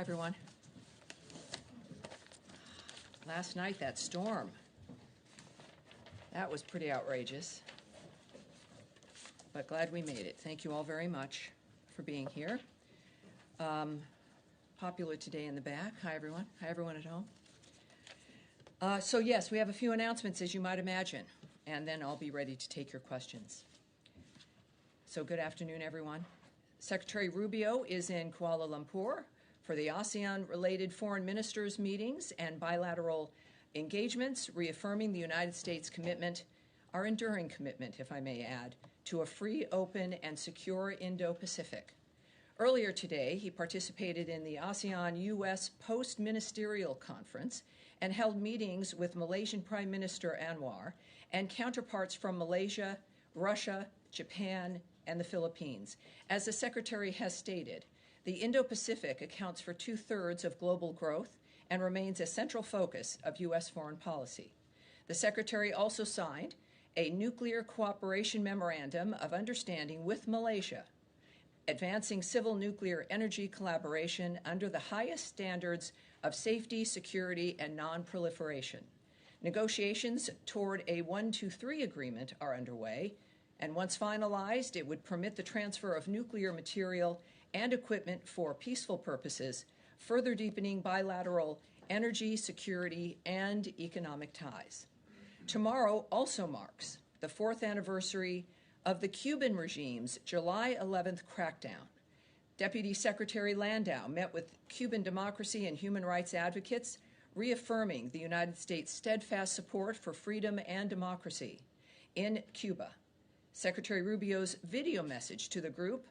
Hi, everyone. Last night, that storm, that was pretty outrageous, but glad we made it. Thank you all very much for being here. Popular today in the back. Hi, everyone. Hi, everyone at home. So yes, we have a few announcements, as you might imagine, and then I'll be ready to take your questions. So good afternoon, everyone. Secretary Rubio is in Kuala Lumpur for the ASEAN-related foreign ministers' meetings and bilateral engagements, reaffirming the United States' commitment, our enduring commitment, if I may add, to a free, open, and secure Indo-Pacific. Earlier today, he participated in the ASEAN-U.S. Post-Ministerial Conference and held meetings with Malaysian Prime Minister Anwar and counterparts from Malaysia, Russia, Japan, and the Philippines. As the Secretary has stated, the Indo-Pacific accounts for 2/3 of global growth and remains a central focus of U.S. foreign policy. The Secretary also signed a nuclear cooperation memorandum of understanding with Malaysia, advancing civil nuclear energy collaboration under the highest standards of safety, security, and non-proliferation. Negotiations toward a 1-2-3 agreement are underway, and once finalized, it would permit the transfer of nuclear material and equipment for peaceful purposes, further deepening bilateral energy, security, and economic ties. Tomorrow also marks the 4th anniversary of the Cuban regime's July 11th crackdown. Deputy Secretary Landau met with Cuban democracy and human rights advocates, reaffirming the United States' steadfast support for freedom and democracy in Cuba. Secretary Rubio's video message to the group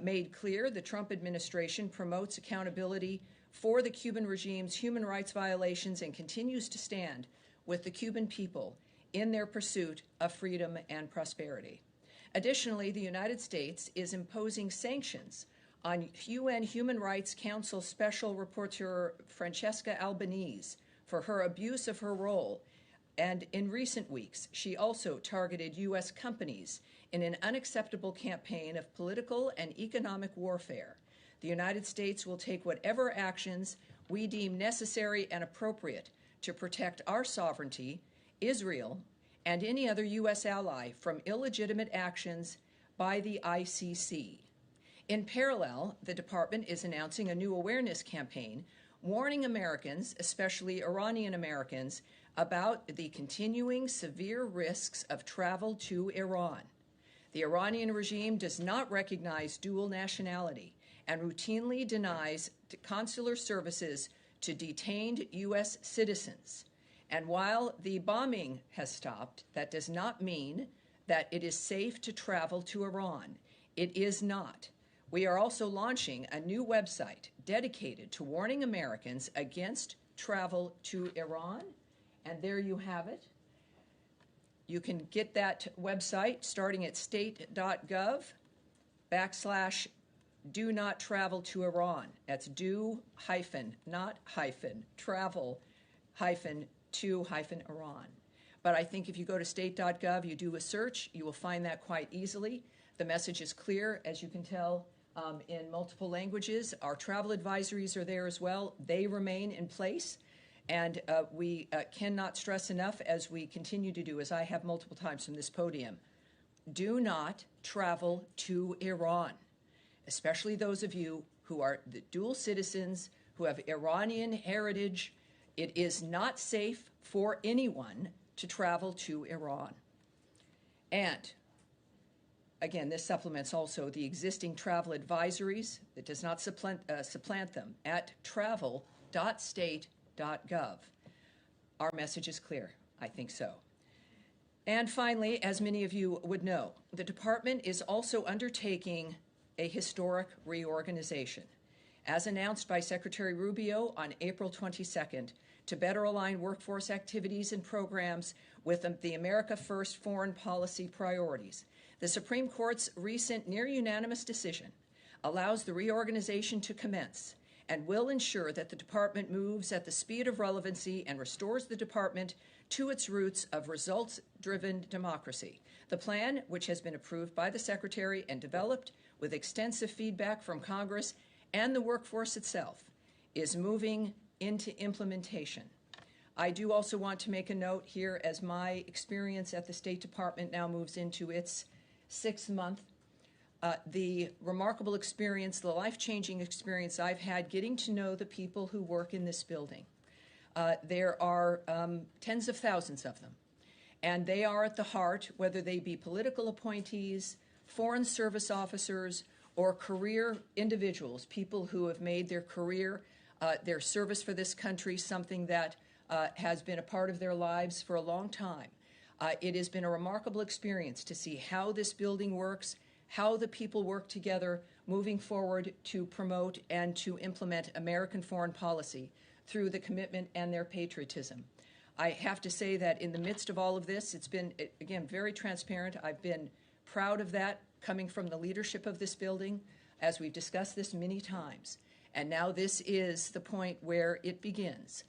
made clear the Trump administration promotes accountability for the Cuban regime's human rights violations and continues to stand with the Cuban people in their pursuit of freedom and prosperity. Additionally, the United States is imposing sanctions on UN Human Rights Council Special Rapporteur Francesca Albanese for her abuse of her role, and in recent weeks, she also targeted U.S. companies in an unacceptable campaign of political and economic warfare. The United States will take whatever actions we deem necessary and appropriate to protect our sovereignty, Israel, and any other U.S. ally from illegitimate actions by the ICC. In parallel, the Department is announcing a new awareness campaign warning Americans, especially Iranian Americans, about the continuing severe risks of travel to Iran. The Iranian regime does not recognize dual nationality and routinely denies consular services to detained U.S. citizens. And while the bombing has stopped, that does not mean that it is safe to travel to Iran. It is not. We are also launching a new website dedicated to warning Americans against travel to Iran. And there you have it. You can get that website starting at state.gov/do not travel to Iran. That's do hyphen, not hyphen, travel hyphen to hyphen Iran. But I think if you go to state.gov, you do a search, you will find that quite easily. The message is clear, as you can tell, in multiple languages. Our travel advisories are there as well. They remain in place. And we cannot stress enough, as we continue to do, as I have multiple times from this podium, do not travel to Iran, especially those of you who are the dual citizens, who have Iranian heritage. It is not safe for anyone to travel to Iran. And again, this supplements also the existing travel advisories. It does not supplant them at travel.state.gov. Our message is clear. I think so. And finally, as many of you would know, the Department is also undertaking a historic reorganization, as announced by Secretary Rubio on April 22nd, to better align workforce activities and programs with the America First foreign policy priorities. The Supreme Court's recent near-unanimous decision allows the reorganization to commence and will ensure that the Department moves at the speed of relevancy and restores the Department to its roots of results-driven democracy. The plan, which has been approved by the Secretary and developed with extensive feedback from Congress and the workforce itself, is moving into implementation. I do also want to make a note here, as my experience at the State Department now moves into its 6th month. The remarkable experience, the life-changing experience I've had getting to know the people who work in this building. There are tens of thousands of them, and they are at the heart, whether they be political appointees, foreign service officers, or career individuals, people who have made their career, their service for this country, something that has been a part of their lives for a long time. It has been a remarkable experience to see how this building works, how the people work together moving forward to promote and to implement American foreign policy through the commitment and their patriotism. I have to say that in the midst of all of this, it's been, again, very transparent. I've been proud of that coming from the leadership of this building, as we've discussed this many times. And now this is the point where it begins.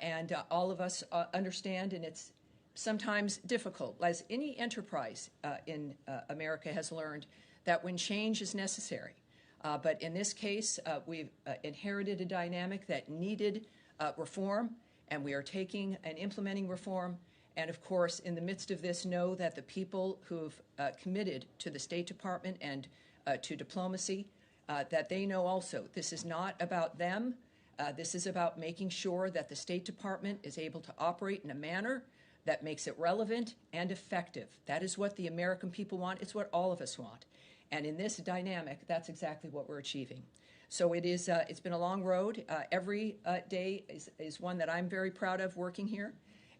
And all of us understand, and it's sometimes difficult, as any enterprise in America has learned, that when change is necessary. But in this case, we've inherited a dynamic that needed reform, and we are taking and implementing reform. And of course, in the midst of this, know that the people who've committed to the State Department and to diplomacy, that they know also this is not about them. This is about making sure that the State Department is able to operate in a manner that makes it relevant and effective. That is what the American people want. It's what all of us want. And in this dynamic, that's exactly what we're achieving. So it is, it's been a long road. Every day is one that I'm very proud of working here.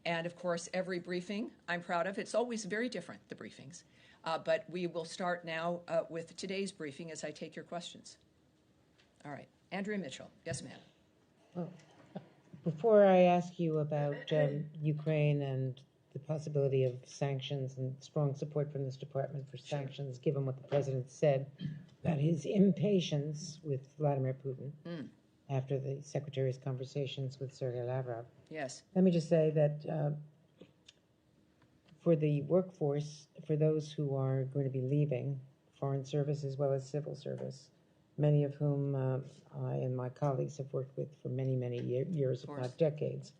And of course, every briefing I'm proud of. It's always very different, the briefings. But we will start now with today's briefing as I take your questions. All right. Andrea Mitchell. Yes, ma'am. Well, before I ask you about Ukraine and the possibility of sanctions and strong support from this department for sanctions, given what the president said about his impatience with Vladimir Putin after the secretary's conversations with Sergei Lavrov. Yes. Let me just say that for the workforce, for those who are going to be leaving foreign service as well as civil service, many of whom I and my colleagues have worked with for many, many years, if not decades,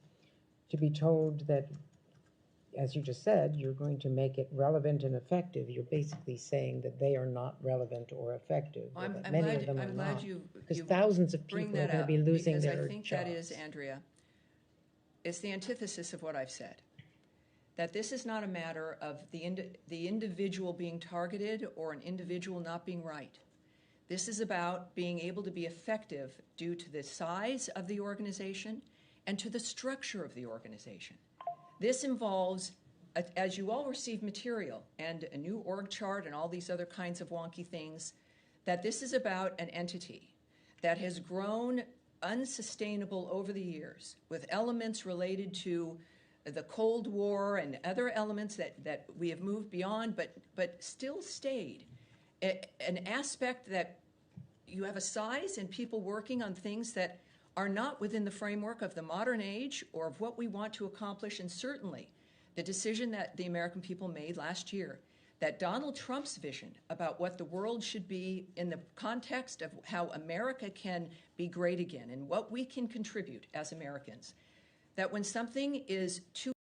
to be told that, as you just said, you're going to make it relevant and effective. You're basically saying that they are not relevant or effective. I'm glad you because thousands of people are going to be losing their jobs. I think that is, Andrea, it's the antithesis of what I've said. That this is not a matter of the individual being targeted or an individual not being right. This is about being able to be effective due to the size of the organization and to the structure of the organization. This involves, as you all receive material and a new org chart and all these other kinds of wonky things, that this is about an entity that has grown unsustainable over the years with elements related to the Cold War and other elements that we have moved beyond, but still stayed. An aspect that you have a size and people working on things that are not within the framework of the modern age or of what we want to accomplish, and certainly the decision that the American people made last year, that Donald Trump's vision about what the world should be in the context of how America can be great again and what we can contribute as Americans, that when something is too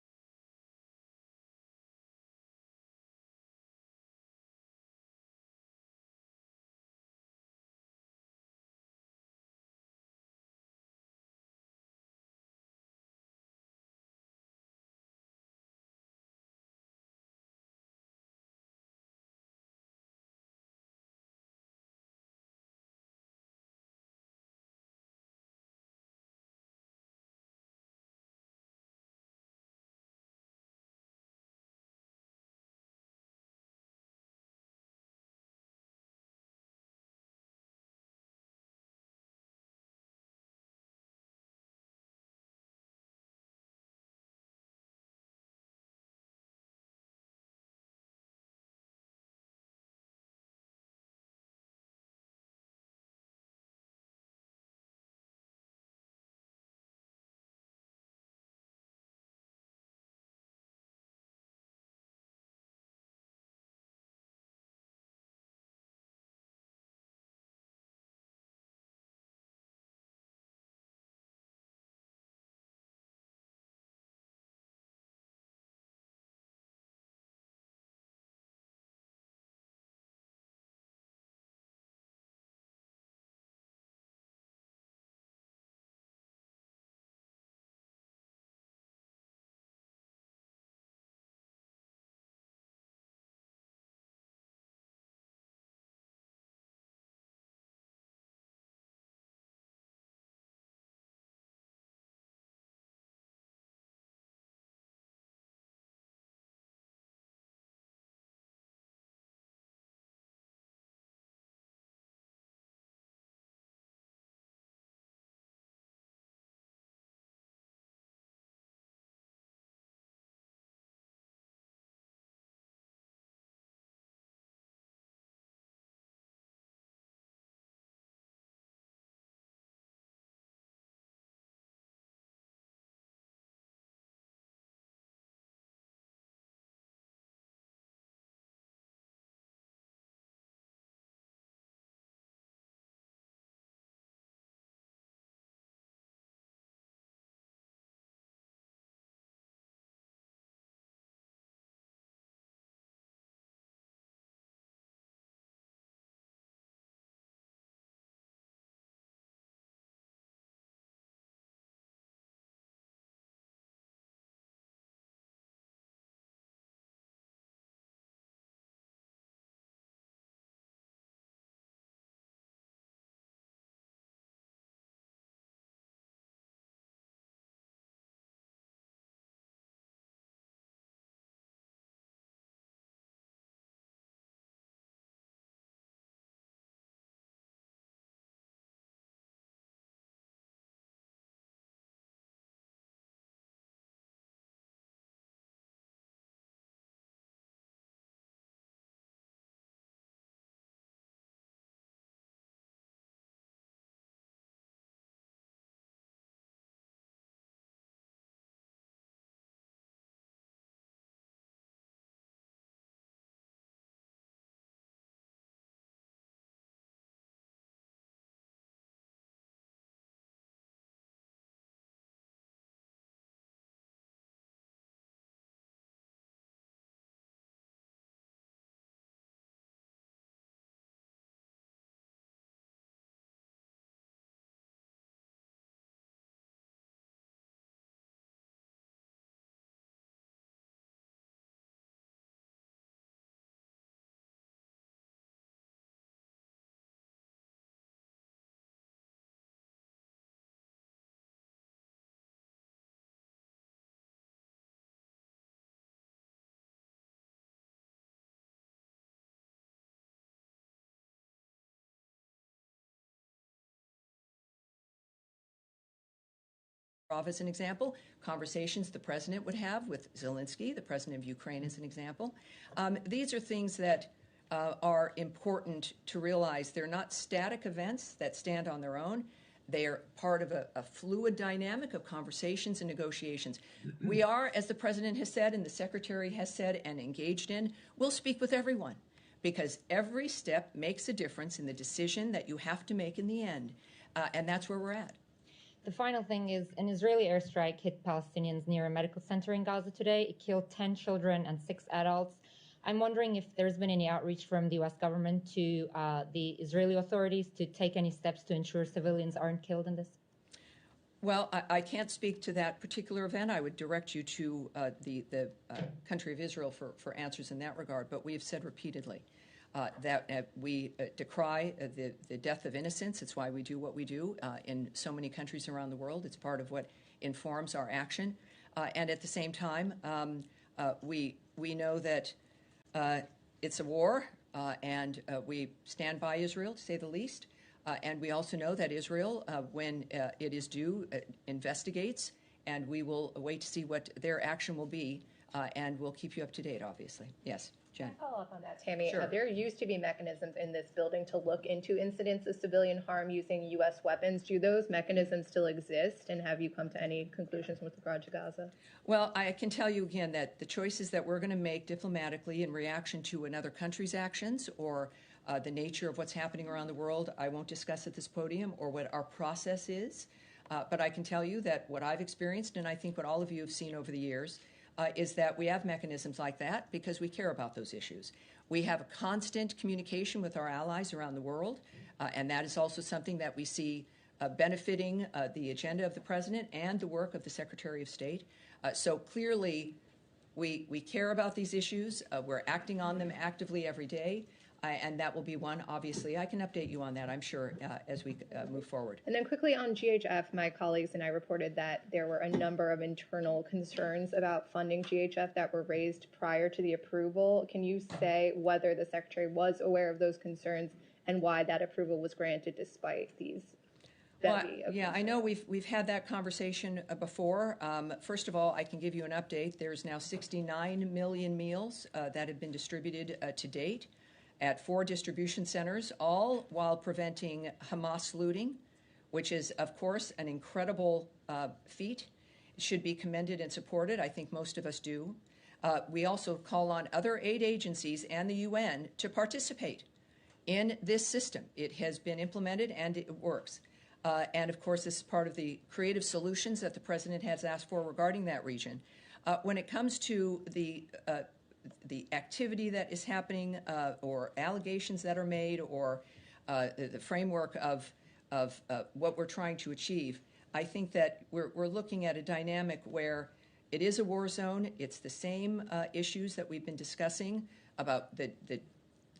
as an example, conversations the president would have with Zelensky, the president of Ukraine as an example. These are things that are important to realize. They're not static events that stand on their own. They are part of a fluid dynamic of conversations and negotiations. We are, as the president has said and the secretary has said and engaged in, we'll speak with everyone because every step makes a difference in the decision that you have to make in the end. And that's where we're at. The final thing is an Israeli airstrike hit Palestinians near a medical center in Gaza today. It killed 10 children and 6 adults. I'm wondering if there's been any outreach from the U.S. government to the Israeli authorities to take any steps to ensure civilians aren't killed in this? Well, I can't speak to that particular event. I would direct you to the country of Israel for answers in that regard. But we have said repeatedly that we decry the death of innocents. It's why we do what we do in so many countries around the world. It's part of what informs our action. And at the same time, we know that it's a war, and we stand by Israel, to say the least. And we also know that Israel, when it is due, investigates, and we will wait to see what their action will be, and we'll keep you up to date, obviously. Yes, Jen. Can I follow up on that, Tammy? Sure. There used to be mechanisms in this building to look into incidents of civilian harm using U.S. weapons. Do those mechanisms still exist, and have you come to any conclusions with regard to Gaza? Well, I can tell you again that the choices that we're going to make diplomatically in reaction to another country's actions or the nature of what's happening around the world, I won't discuss at this podium, or what our process is. But I can tell you that what I've experienced, and I think what all of you have seen over the years, is that we have mechanisms like that because we care about those issues. We have a constant communication with our allies around the world, and that is also something that we see benefiting the agenda of the president and the work of the Secretary of State. So clearly, we care about these issues. We're acting on them actively every day. And that will be one, obviously. I can update you on that, I'm sure, as we move forward. And then quickly on GHF, my colleagues and I reported that there were a number of internal concerns about funding GHF that were raised prior to the approval. Can you say whether the Secretary was aware of those concerns and why that approval was granted despite these? Well, yeah, I know we've had that conversation before. First of all, I can give you an update. There's now 69 million meals that have been distributed to date at 4 distribution centers, all while preventing Hamas looting, which is, of course, an incredible feat. It should be commended and supported. I think most of us do. We also call on other aid agencies and the UN to participate in this system. It has been implemented and it works. And, of course, this is part of the creative solutions that the president has asked for regarding that region. When it comes to the activity that is happening or allegations that are made or the framework of what we're trying to achieve, I think that we're looking at a dynamic where it is a war zone. It's the same issues that we've been discussing about the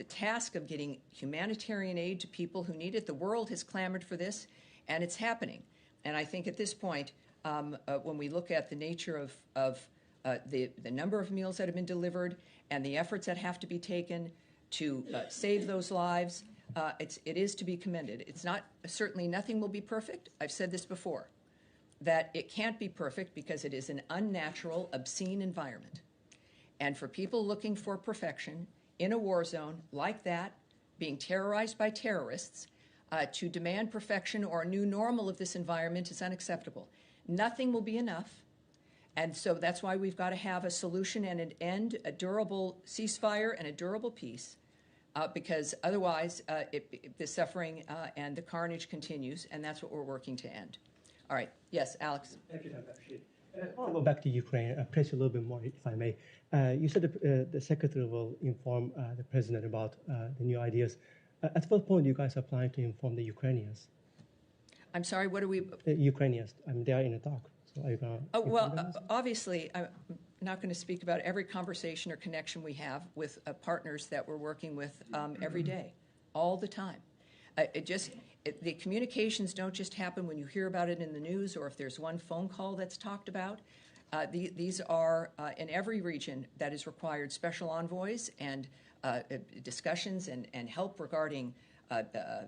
task of getting humanitarian aid to people who need it. The world has clamored for this, and it's happening. And I think at this point, when we look at the nature of the number of meals that have been delivered and the efforts that have to be taken to save those lives, it is to be commended. It's not, certainly nothing will be perfect. I've said this before, that it can't be perfect because it is an unnatural, obscene environment. And for people looking for perfection in a war zone like that, being terrorized by terrorists, to demand perfection or a new normal of this environment is unacceptable. Nothing will be enough. And so that's why we've got to have a solution and an end, a durable ceasefire and a durable peace, because otherwise the suffering and the carnage continues, and that's what we're working to end. All right. Yes, Alex. Thank you, Dr. Rashid. I'll go back to Ukraine, press you a little bit more, if I may. You said the Secretary will inform the President about the new ideas. At what point do you guys are planning to inform the Ukrainians? I'm sorry, what are we? Ukrainians, I mean, they are in the dark. So are you going to obviously, I'm not going to speak about every conversation or connection we have with partners that we're working with every day, all the time. The communications don't just happen when you hear about it in the news or if there's one phone call that's talked about. These are, in every region that is required, special envoys and discussions and help regarding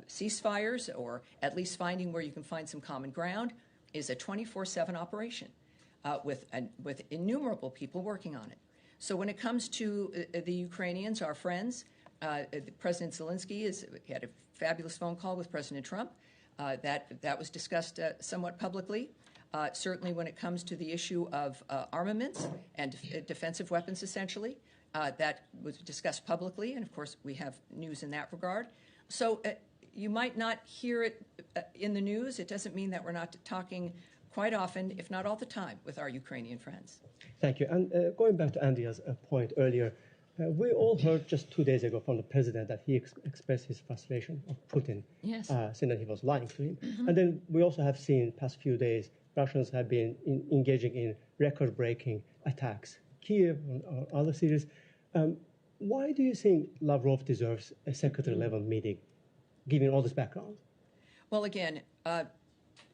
ceasefires or at least finding where you can find some common ground. is a 24/7 operation with innumerable people working on it. So when it comes to the Ukrainians, our friends, President Zelensky had a fabulous phone call with President Trump. That was discussed somewhat publicly. Certainly when it comes to the issue of armaments and defensive weapons, essentially, that was discussed publicly, and of course we have news in that regard. So you might not hear it in the news. It doesn't mean that we're not talking quite often, if not all the time, with our Ukrainian friends. Thank you. And going back to Andrea's point earlier, we all heard just 2 days ago from the president that he expressed his frustration of Putin, Yes. saying that he was lying to him. And then we also have seen past few days, Russians have been engaging in record-breaking attacks, Kiev or other cities. Why do you think Lavrov deserves a secretary-level meeting, given all this background? Well, again, a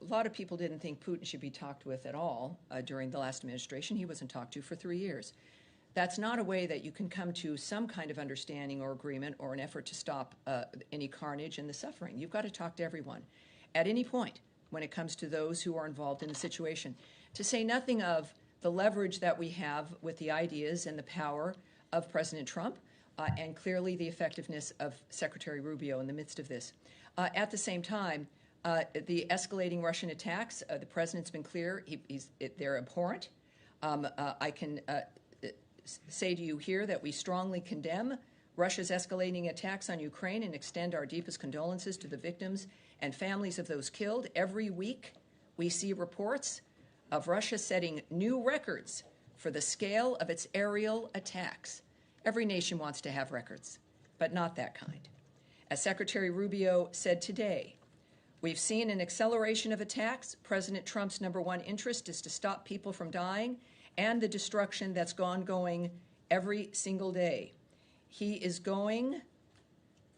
lot of people didn't think Putin should be talked with at all during the last administration. He wasn't talked to for 3 years. That's not a way that you can come to some kind of understanding or agreement or an effort to stop any carnage and the suffering. You've got to talk to everyone at any point when it comes to those who are involved in the situation, to say nothing of the leverage that we have with the ideas and the power of President Trump and clearly the effectiveness of Secretary Rubio in the midst of this. At the same time, the escalating Russian attacks, the president's been clear, they're abhorrent. I can say to you here that we strongly condemn Russia's escalating attacks on Ukraine and extend our deepest condolences to the victims and families of those killed. Every week, we see reports of Russia setting new records for the scale of its aerial attacks. Every nation wants to have records, but not that kind. As Secretary Rubio said today, we've seen an acceleration of attacks. President Trump's #1 interest is to stop people from dying and the destruction that's going every single day. He is going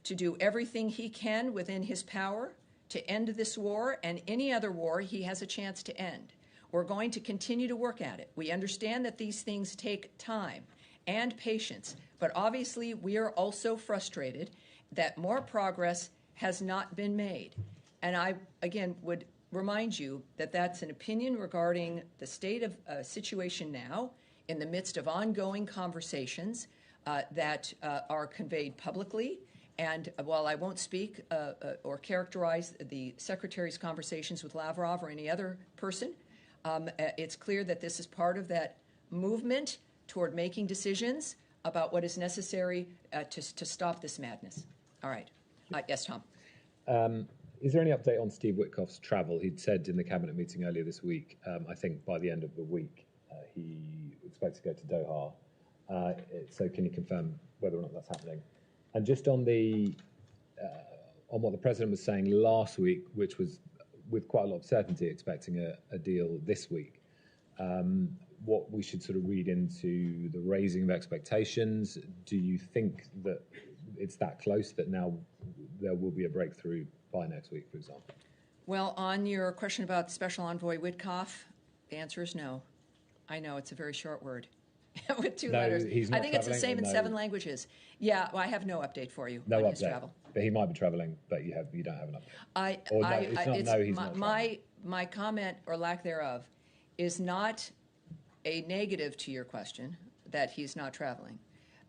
to do everything he can within his power to end this war and any other war he has a chance to end. We're going to continue to work at it. We understand that these things take time and patience, but obviously we are also frustrated that more progress has not been made. And I, again, would remind you that that's an opinion regarding the state of situation now in the midst of ongoing conversations that are conveyed publicly. And while I won't speak or characterize the Secretary's conversations with Lavrov or any other person, it's clear that this is part of that movement toward making decisions about what is necessary to stop this madness. All right. Yes, Tom. Is there any update on Steve Witkoff's travel? He'd said in the cabinet meeting earlier this week, I think by the end of the week, he expects to go to Doha. So can you confirm whether or not that's happening? And just on what the president was saying last week, which was with quite a lot of certainty expecting a deal this week, what we should sort of read into the raising of expectations. Do you think that it's that close that now there will be a breakthrough by next week, for example? Well, on your question about Special Envoy Witkoff, the answer is no. I know, it's a very short word with 2 letters. He's not I think it's the same in no. 7 languages. Yeah, well, I have no update for you No on update. his travel. But he might be traveling, but you don't have an update. He's not my comment or lack thereof is not a negative to your question that he's not traveling.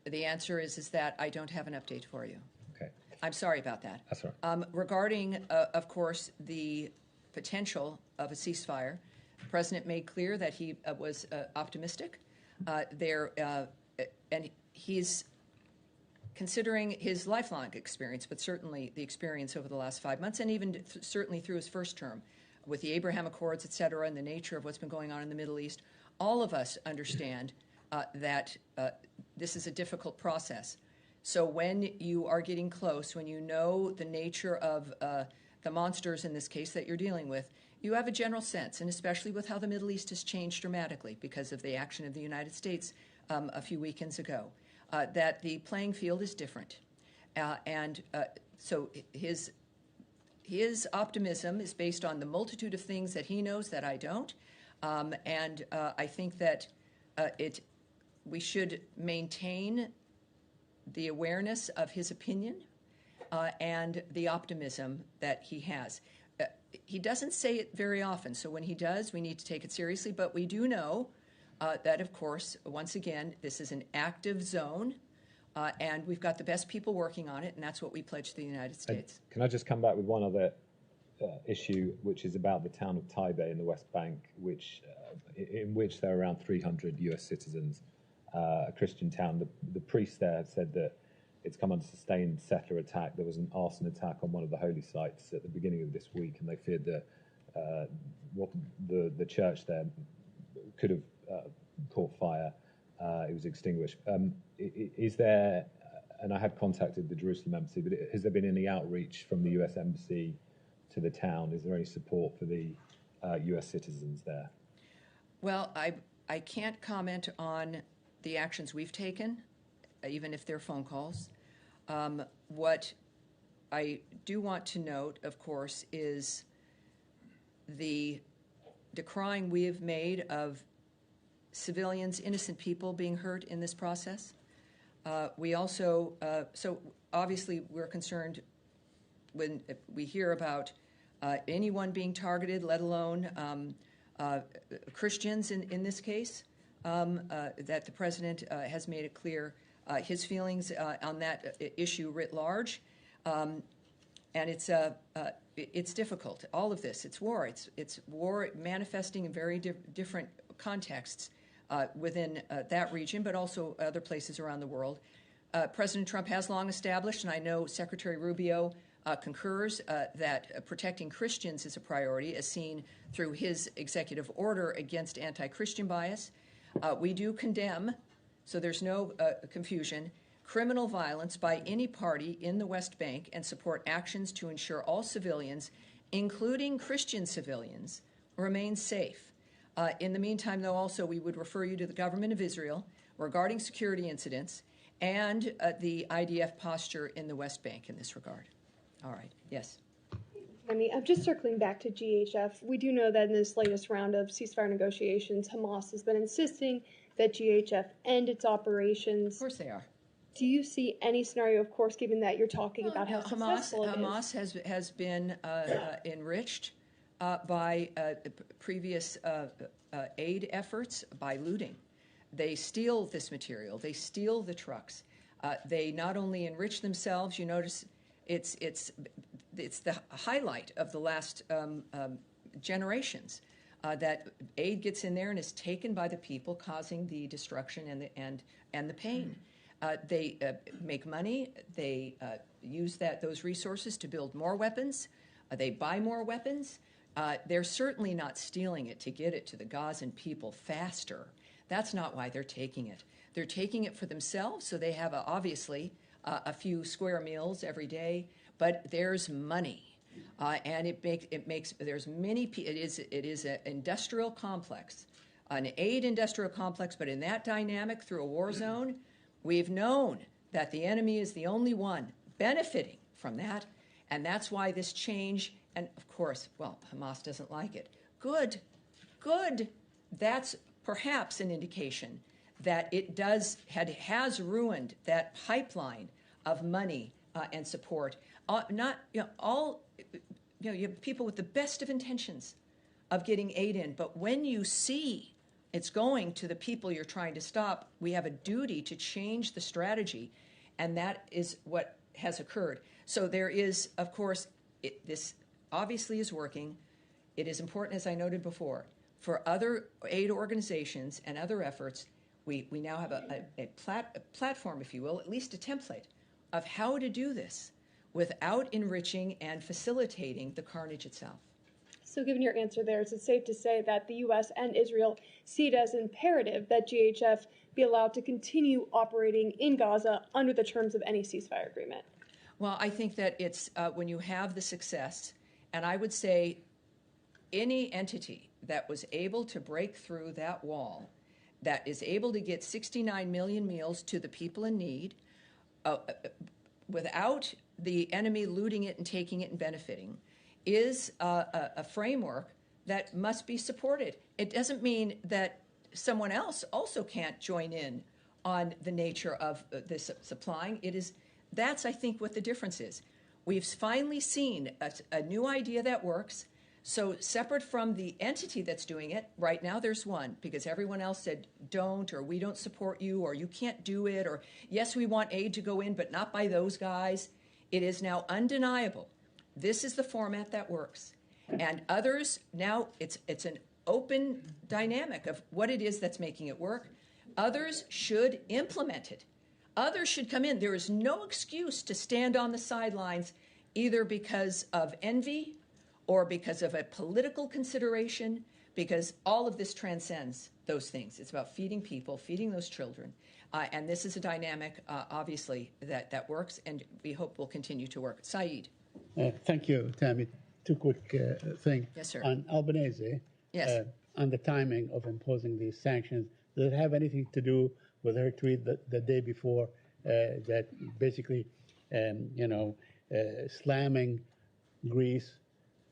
The answer is that I don't have an update for you. Okay. I'm sorry about that. That's all right. Regarding, of course, the potential of a ceasefire, the president made clear that he was optimistic. And he's considering his lifelong experience, but certainly the experience over the last 5 months, and even certainly through his first term, with the Abraham Accords, et cetera, and the nature of what's been going on in the Middle East, all of us understand that this is a difficult process. So when you are getting close, when you know the nature of the monsters in this case that you're dealing with, you have a general sense, and especially with how the Middle East has changed dramatically because of the action of the United States a few weekends ago, that the playing field is different. So his optimism is based on the multitude of things that he knows that I don't. I think that we should maintain the awareness of his opinion and the optimism that he has. he doesn't say it very often, so when he does, we need to take it seriously. But we do know that, of course, once again, this is an active zone, and we've got the best people working on it, and that's what we pledge to the United States. Can I just come back with one other issue, which is about the town of Taipei in the West Bank, in which there are around 300 U.S. citizens, a Christian town. The priests there have said that it's come under sustained settler attack. There was an arson attack on one of the holy sites at the beginning of this week, and they feared that the church there could have caught fire. It was extinguished. Is there, and I had contacted the Jerusalem embassy, but has there been any outreach from the U.S. embassy to the town? Is there any support for the U.S. citizens there? Well, I can't comment on the actions we've taken, even if they're phone calls. What I do want to note, of course, is the decrying we have made of civilians, innocent people being hurt in this process. We also, so obviously we're concerned when we hear about anyone being targeted, let alone Christians in this case, that the president has made it clear his feelings on that issue writ large. And it's difficult. All of this, it's war. It's war manifesting in very different contexts within that region, but also other places around the world. President Trump has long established, and I know Secretary Rubio concurs, that protecting Christians is a priority, as seen through his executive order against anti-Christian bias. We do condemn, so there's no confusion, criminal violence by any party in the West Bank and support actions to ensure all civilians, including Christian civilians, remain safe. In the meantime, though, also we would refer you to the government of Israel regarding security incidents and the IDF posture in the West Bank in this regard. All right. Yes. Tammy, I'm just circling back to GHF. We do know that in this latest round of ceasefire negotiations, Hamas has been insisting that GHF end its operations. Of course they are. Do you see any scenario, of course, given that you're talking about how successful it is? Hamas has been enriched by previous aid efforts by looting. They steal this material. They steal the trucks. They not only enrich themselves. You notice it's the highlight of the last generations that aid gets in there and is taken by the people, causing the destruction and the pain. They make money. They use those resources to build more weapons. They buy more weapons. They're certainly not stealing it to get it to the Gazan people faster. That's not why they're taking it. They're taking it for themselves, so they have obviously a few square meals every day. But there's money, and there's many. It is an industrial complex, an aid industrial complex. But in that dynamic, through a war zone, we've known that the enemy is the only one benefiting from that, and that's why this change. And of course, well, Hamas doesn't like it. Good. That's perhaps an indication that it has ruined that pipeline of money and support. You have people with the best of intentions of getting aid in, but when you see it's going to the people you're trying to stop, we have a duty to change the strategy, and that is what has occurred. So there is, of course, this obviously is working. It is important, as I noted before, for other aid organizations and other efforts. We now have a platform, if you will, at least a template of how to do this without enriching and facilitating the carnage itself. So given your answer there, is it safe to say that the U.S. and Israel see it as imperative that GHF be allowed to continue operating in Gaza under the terms of any ceasefire agreement? Well, I think that it's when you have the success, and I would say any entity that was able to break through that wall, that is able to get 69 million meals to the people in need, without the enemy looting it and taking it and benefiting, is a framework that must be supported. It doesn't mean that someone else also can't join in on the nature of this supplying. That's, I think, what the difference is. We've finally seen a new idea that works. So separate from the entity that's doing it, right now there's one, because everyone else said don't, or we don't support you, or you can't do it, or yes, we want aid to go in, but not by those guys. It is now undeniable. This is the format that works. And others, now it's an open dynamic of what it is that's making it work. Others should implement it. Others should come in. There is no excuse to stand on the sidelines either because of envy or because of a political consideration, because all of this transcends those things. It's about feeding people, feeding those children. And this is a dynamic, obviously, that works, and we hope will continue to work. Saeed. Thank you, Tammy. Two quick things. Yes, sir. On Albanese, Yes. On the timing of imposing these sanctions, does it have anything to do with her tweet the day before that basically, slamming Greece,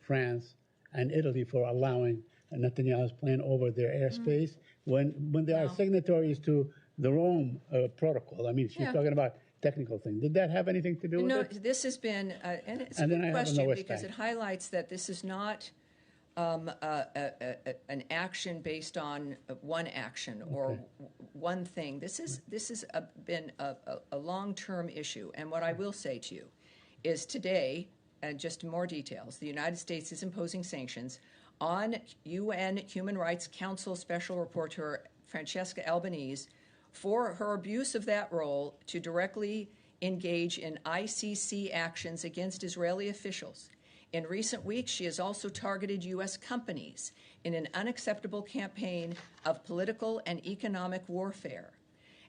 France, and Italy for allowing Netanyahu's plane over their airspace when they are signatories to the Rome Protocol? I mean, she's talking about technical things. Did that have anything to do with it? No, this has been, and it's And a then good I have question another because it highlights that this is not an action based on one action or one thing. This has been a long-term issue. And what I will say to you is today, and just more details, the United States is imposing sanctions on UN Human Rights Council Special Rapporteur Francesca Albanese for her abuse of that role to directly engage in ICC actions against Israeli officials. In recent weeks, she has also targeted U.S. companies in an unacceptable campaign of political and economic warfare.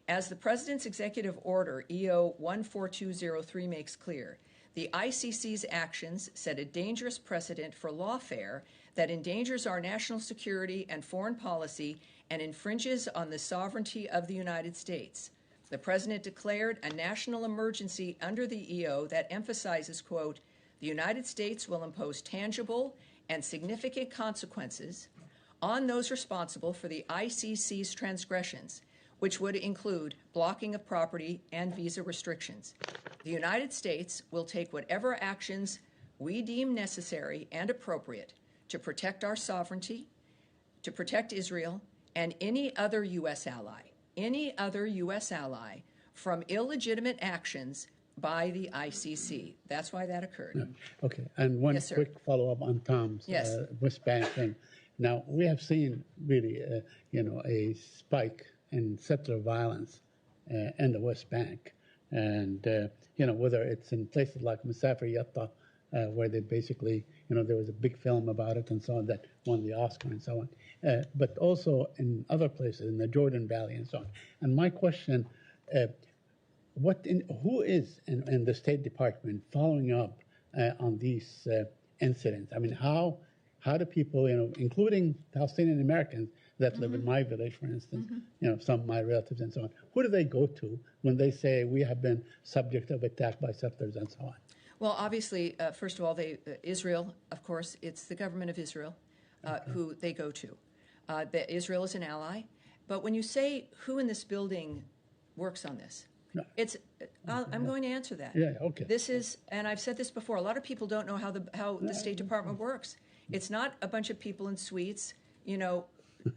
As the President's Executive Order, EO 14203, makes clear, the ICC's actions set a dangerous precedent for lawfare that endangers our national security and foreign policy and infringes on the sovereignty of the United States. The President declared a national emergency under the EO that emphasizes, quote, the United States will impose tangible and significant consequences on those responsible for the ICC's transgressions, which would include blocking of property and visa restrictions. The United States will take whatever actions we deem necessary and appropriate to protect our sovereignty, to protect Israel, and any other U.S. ally from illegitimate actions by the ICC. That's why that occurred. Okay, and one Yes, sir. quick follow-up on Tom's Yes. West Bank thing. Now, we have seen really, a spike in settler violence in the West Bank. And, whether it's in places like Masafer Yatta, where they basically, there was a big film about it and so on that won the Oscar and so on. But also in other places, in the Jordan Valley and so on. And my question, who is in the State Department following up on these incidents? I mean, how do people, including Palestinian Americans that live in my village, for instance, some of my relatives and so on, who do they go to when they say we have been subject of attack by settlers and so on? Well, obviously, first of all, Israel, of course, it's the government of Israel who they go to. Israel is an ally. But when you say who in this building works on this, I'm going to answer that. Yeah, okay. This is, and I've said this before, a lot of people don't know how the State Department works. It's not a bunch of people in suites,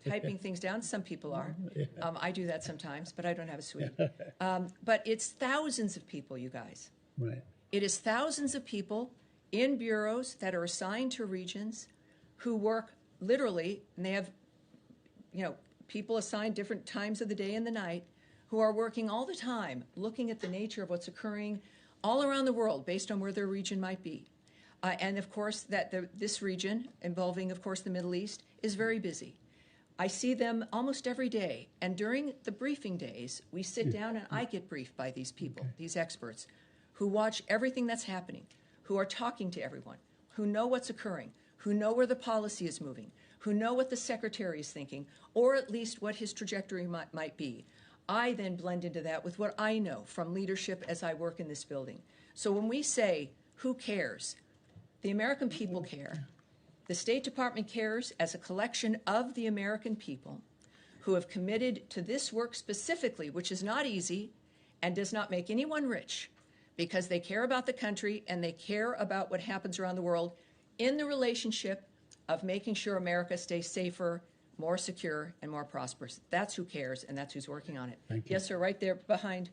typing things down. Some people are. I do that sometimes, but I don't have a suite. But it's thousands of people, you guys. Right. It is thousands of people in bureaus that are assigned to regions who work literally, and they have, people assigned different times of the day and the night who are working all the time looking at the nature of what's occurring all around the world based on where their region might be. And, of course, this region, involving, of course, the Middle East, is very busy. I see them almost every day. And during the briefing days, we sit down and I get briefed by these people, these experts, who watch everything that's happening, who are talking to everyone, who know what's occurring, who know where the policy is moving, who know what the secretary is thinking, or at least what his trajectory might be. I then blend into that with what I know from leadership as I work in this building. So when we say, who cares? The American people care. The State Department cares as a collection of the American people who have committed to this work specifically, which is not easy and does not make anyone rich, because they care about the country and they care about what happens around the world in the relationship of making sure America stays safer, more secure, and more prosperous. That's who cares, and that's who's working on it. Thank you. Yes, sir, right there behind.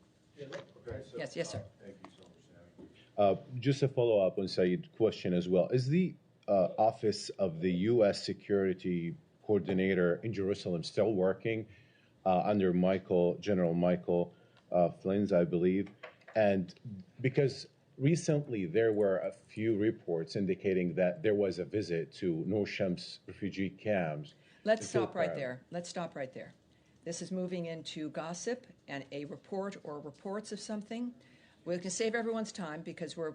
Yes, sir. Thank you so much, Sammy. Just a follow-up on Saeed's question as well. Is the Office of the U.S. Security Coordinator in Jerusalem still working under General Michael Flynn, I believe? And because recently there were a few reports indicating that there was a visit to Noor Shams refugee camps. Let's stop right there. Let's stop right there. This is moving into gossip and a report or reports of something. We can save everyone's time because we're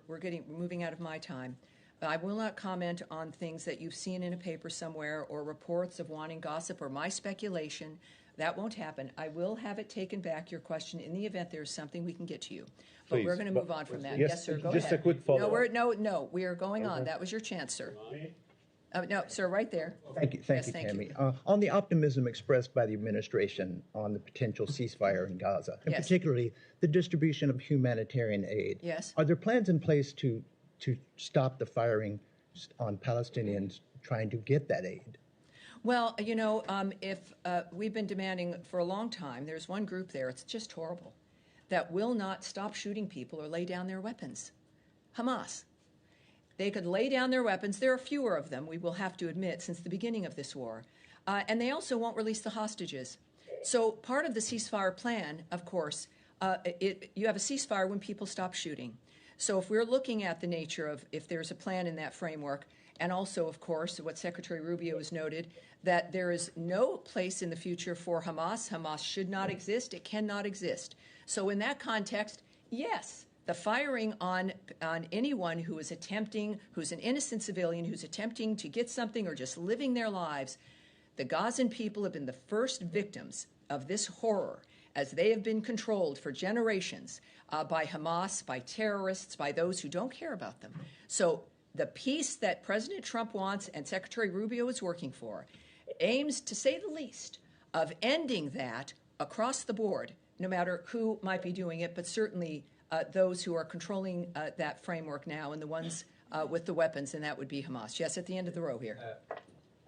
moving out of my time. I will not comment on things that you've seen in a paper somewhere or reports of wanting gossip or my speculation. That won't happen. I will have it taken back, your question, in the event there's something we can get to you. But we're going to move on from that. Yes, sir, go ahead. Just a quick follow-up. No, we are going on. That was your chance, sir. No, sir, right there. Thank you, Yes, Tammy. On the optimism expressed by the administration on the potential ceasefire in Gaza, and Yes. particularly the distribution of humanitarian aid, Yes. are there plans in place to stop the firing on Palestinians trying to get that aid? Well, if we've been demanding for a long time, there's one group there, it's just horrible, that will not stop shooting people or lay down their weapons. Hamas. They could lay down their weapons. There are fewer of them, we will have to admit, since the beginning of this war. And they also won't release the hostages. So part of the ceasefire plan, of course, you have a ceasefire when people stop shooting. So if we're looking at the nature of if there's a plan in that framework, and also, of course, what Secretary Rubio has noted, that there is no place in the future for Hamas. Hamas should not exist. It cannot exist. So in that context, yes, the firing on anyone who is attempting, who's an innocent civilian, who's attempting to get something or just living their lives, the Gazan people have been the first victims of this horror, as they have been controlled for generations by Hamas, by terrorists, by those who don't care about them. So the peace that President Trump wants and Secretary Rubio is working for aims, to say the least, of ending that across the board, no matter who might be doing it, but certainly those who are controlling that framework now and the ones with the weapons, and that would be Hamas. Yes, at the end of the row here.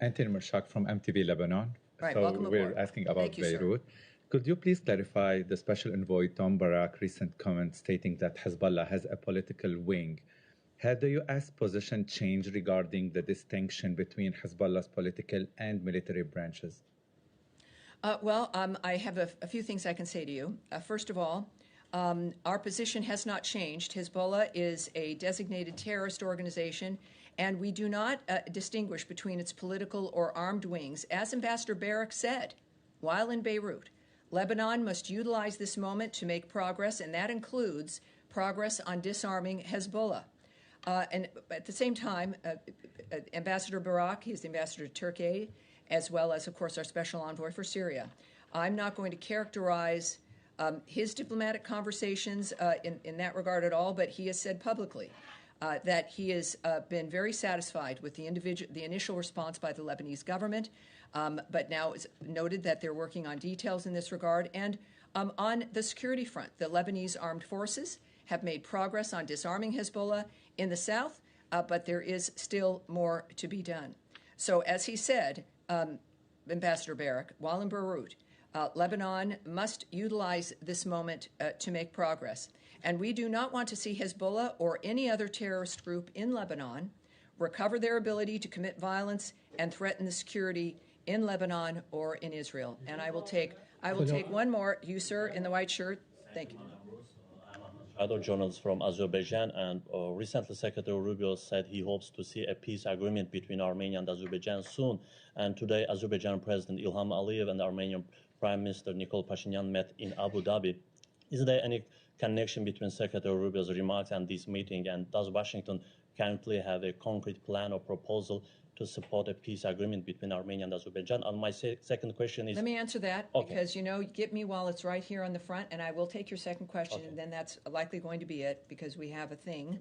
Anthony Mershak from MTV Lebanon. Right, so welcome we're aboard. asking about Thank you, sir. Beirut. Could you please clarify the Special Envoy Tom Barak recent comment stating that Hezbollah has a political wing? Had the U.S. position changed regarding the distinction between Hezbollah's political and military branches? I have a few things I can say to you. First of all, our position has not changed. Hezbollah is a designated terrorist organization, and we do not distinguish between its political or armed wings. As Ambassador Barak said while in Beirut, Lebanon must utilize this moment to make progress, and that includes progress on disarming Hezbollah. And at the same time, Ambassador Barak, he is the ambassador to Turkey, as well as, of course, our special envoy for Syria. I'm not going to characterize his diplomatic conversations in that regard at all, but he has said publicly that he has been very satisfied with the initial response by the Lebanese government, but now it's noted that they're working on details in this regard. And on the security front, the Lebanese armed forces have made progress on disarming Hezbollah in the south, but there is still more to be done. So as he said, Ambassador Barak, while in Beirut, Lebanon must utilize this moment to make progress. And we do not want to see Hezbollah or any other terrorist group in Lebanon recover their ability to commit violence and threaten the security in Lebanon or in Israel. And I will take one more. You, sir, in the white shirt. Thank you. Other journalists from Azerbaijan, and recently Secretary Rubio said he hopes to see a peace agreement between Armenia and Azerbaijan soon. And today, Azerbaijan President Ilham Aliyev and Armenian Prime Minister Nikol Pashinyan met in Abu Dhabi. Is there any connection between Secretary Rubio's remarks and this meeting? And does Washington currently have a concrete plan or proposal to support a peace agreement between Armenia and Azerbaijan? And my second question is... Let me answer that, because, get me while it's right here on the front, and I will take your second question, and then that's likely going to be it, because we have a thing.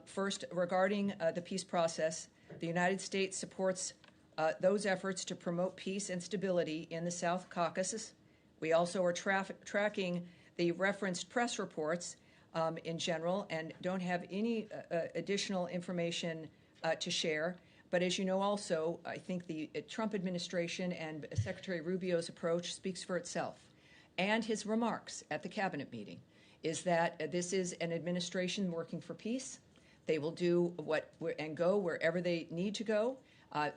First, regarding the peace process, the United States supports those efforts to promote peace and stability in the South Caucasus. We also are tracking the referenced press reports in general and don't have any additional information to share. But as you know also, I think the Trump administration and Secretary Rubio's approach speaks for itself. And his remarks at the cabinet meeting is that this is an administration working for peace. They will do and go wherever they need to go.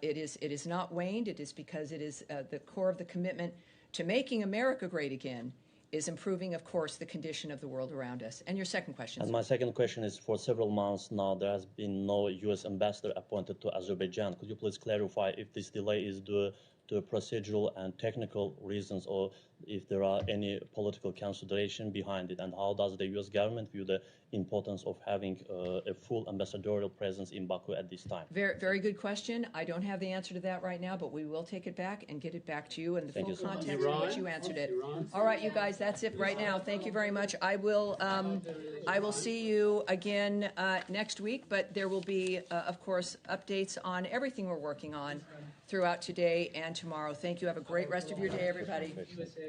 It is not waned. It is because it is the core of the commitment to making America great again is improving, of course, the condition of the world around us. And your second question. And my second question is, for several months now, there has been no U.S. ambassador appointed to Azerbaijan. Could you please clarify if this delay is due to procedural and technical reasons, or if there are any political consideration behind it? And how does the U.S. government view the importance of having a full ambassadorial presence in Baku at this time? Very, very good question. I don't have the answer to that right now, but we will take it back and get it back to you and the full context in which you answered it. All right, you guys, that's it right now. Thank you very much. I will see you again next week, but there will be, of course, updates on everything we're working on throughout today and tomorrow. Thank you. Have a great rest of your day, everybody.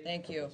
Thank you.